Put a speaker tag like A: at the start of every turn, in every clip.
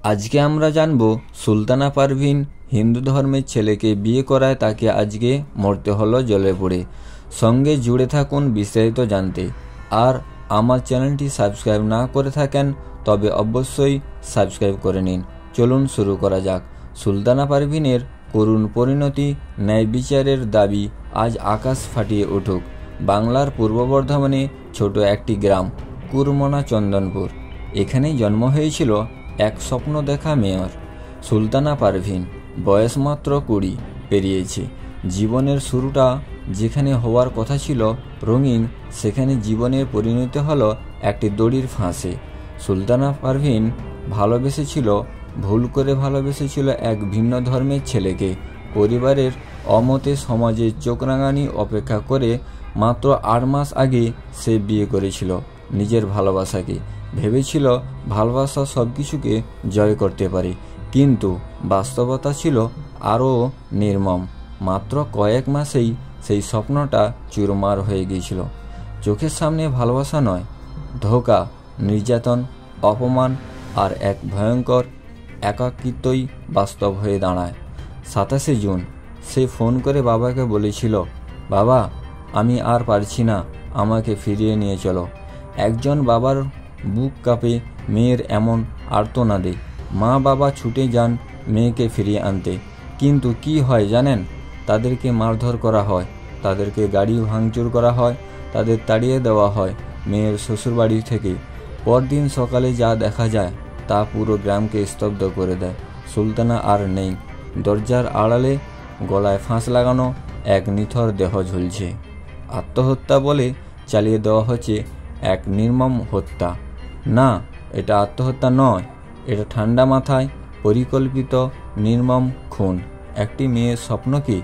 A: আজকে আমরা জানব সুলতানা পারভিন হিন্দু ধর্মের ছেলেকে বিয়ে করায় তাকে আজকে মরতে হলো জলে পড়ে। সঙ্গে জুড়ে থাকুন বিস্তারিত জানতে। আর আমার চ্যানেলটি সাবস্ক্রাইব না করে থাকেন তবে অবশ্যই সাবস্ক্রাইব করে নিন। চলুন শুরু করা যাক। সুলতানা পারভিনের করুণ পরিণতি, ন্যায় বিচারের দাবি আজ আকাশ ফাটিয়ে উঠুক। বাংলার পূর্ব বর্ধমানে ছোট একটি গ্রাম কুরমনা চন্দনপুর। এখানেই জন্ম হয়েছিল এক স্বপ্ন দেখা মেয়র সুলতানা পারভিন। বয়স মাত্র 20 পেরিয়েছে। জীবনের শুরুটা যেখানে হওয়ার কথা ছিল রঙিন, সেখানে জীবনের পরিণতি হলো একটি দড়ির ফাঁসে। সুলতানা পারভিন ভুল করে ভালোবেসেছিল এক ভিন্ন ধর্মের ছেলেকে। পরিবারের অমতে, সমাজের চোখ রাঙানি অপেক্ষা করে মাত্র 8 মাস আগে সে বিয়ে করেছিল নিজের ভালোবাসাকে। ভেবেছিল ভালোবাসা সব কিছুকে জয় করতে পারে, কিন্তু বাস্তবতা ছিল আরও নির্মম। মাত্র কয়েক মাসেই সেই স্বপ্নটা চুরমার হয়ে গিয়েছিল। চোখের সামনে ভালোবাসা নয়, ধোঁকা, নির্যাতন, অপমান আর এক ভয়ঙ্কর একাকিত্বই বাস্তব হয়ে দাঁড়ায়। 27 জুন সে ফোন করে বাবাকে বলেছিল, বাবা, আমি আর পারছি না, আমাকে ফিরিয়ে নিয়ে চলো। একজন বাবার বুক কাঁপে মেয়ের এমন আর্তনাদে। মা বাবা ছুটে যান মেয়েকে ফিরিয়ে আনতে, কিন্তু কি হয় জানেন? তাদেরকে মারধর করা হয়, তাদেরকে গাড়ি ভাঙচুর করা হয়, তাদের তাড়িয়ে দেওয়া হয় মেয়ের শ্বশুরবাড়ি থেকে। পরদিন সকালে যা দেখা যায় তা পুরো গ্রামকে স্তব্ধ করে দেয়। সুলতানা আর নেই। দরজার আড়ালে গলায় ফাঁস লাগানো এক নিথর দেহ ঝুলছে। আত্মহত্যা বলে চালিয়ে দেওয়া হচ্ছে এক নির্মম হত্যা। না, এটা আত্মহত্যা নয়, এটা ঠান্ডা মাথায় পরিকল্পিত নির্মম খুন। একটি মেয়ের স্বপ্নকে,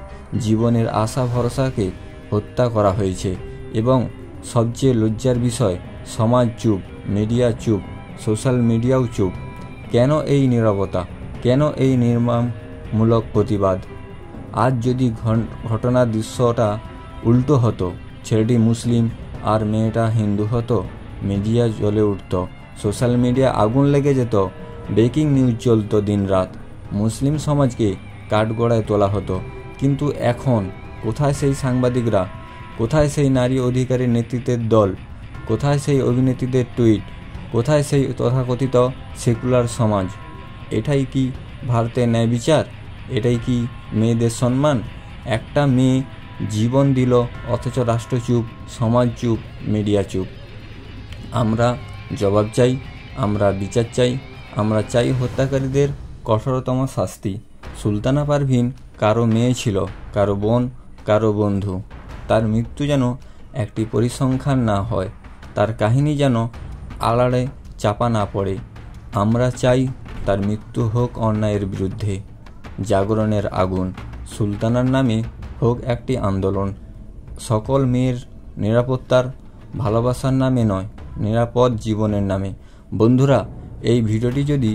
A: জীবনের আশা ভরসাকে হত্যা করা হয়েছে। এবং সবচেয়ে লজ্জার বিষয়, সমাজ চুপ, মিডিয়া চুপ, সোশ্যাল মিডিয়াও চুপ। কেন এই নীরবতা? কেন এই নির্মমমূলক প্রতিবাদ? আজ যদি ঘটনার দৃশ্যটা উল্টো হতো, ছেলেটি মুসলিম আর মেয়েটা হিন্দু হতো, মিডিয়া জ্বলে উঠত, সোশ্যাল মিডিয়া আগুন লেগে যেত, ব্রেকিং নিউজ চলতো দিনরাত, মুসলিম সমাজকে কাঠগড়ায় তোলা হতো। কিন্তু এখন কোথায় সেই সাংবাদিকরা? কোথায় সেই নারী অধিকারের নেতৃত্বের দল? কোথায় সেই অভিনেত্রীদের টুইট? কোথায় সেই তথাকথিত সেকুলার সমাজ? এটাই কি ভারতের ন্যায় বিচার? এটাই কি মেয়েদের সম্মান? একটা মেয়ে জীবন দিল, অথচ রাষ্ট্র চুপ, সমাজ চুপ, মিডিয়া চুপ। আমরা জবাব চাই, আমরা বিচার চাই, আমরা চাই হত্যাকারীদের কঠোরতম শাস্তি। সুলতানা পারভিন কারো মেয়ে ছিল, কারো বোন, কারো বন্ধু। তার মৃত্যু যেন একটি পরিসংখ্যান না হয়, তার কাহিনী যেন আড়ালে চাপা না পড়ে। আমরা চাই তার মৃত্যু হোক অন্যায়ের বিরুদ্ধে জাগরণের আগুন। সুলতানার নামে হোক একটি আন্দোলন, সকল মেয়ের নিরাপত্তার, ভালোবাসার নামে নয়, নিরাপদ জীবনের নামে। বন্ধুরা, এই ভিডিওটি যদি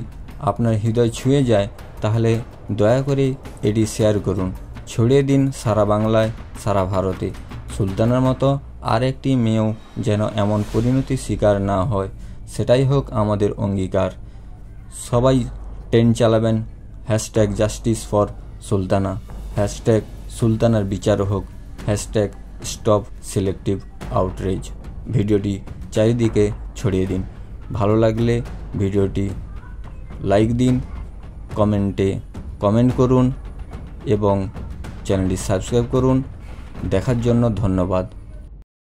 A: আপনার হৃদয় ছুঁয়ে যায় তাহলে দয়া করে এটি শেয়ার করুন, ছড়িয়ে দিন সারা বাংলায়, সারা ভারতে। সুলতানার মতো আর একটি মেয়েও যেন এমন পরিণতির শিকার না হয়, সেটাই হোক আমাদের অঙ্গীকার। সবাই ট্রেন চালাবেন, #জাস্টিস ফর সুলতানা, সুলতানার বিচার হোক, স্টপ সিলেক্টিভ আউটরিচ। ভিডিওটি চারিদিকে ছড়িয়ে দিন। ভালো লাগলে ভিডিওটি লাইক দিন, কমেন্ট করুন এবং চ্যানেলটি সাবস্ক্রাইব করুন। দেখার জন্য ধন্যবাদ।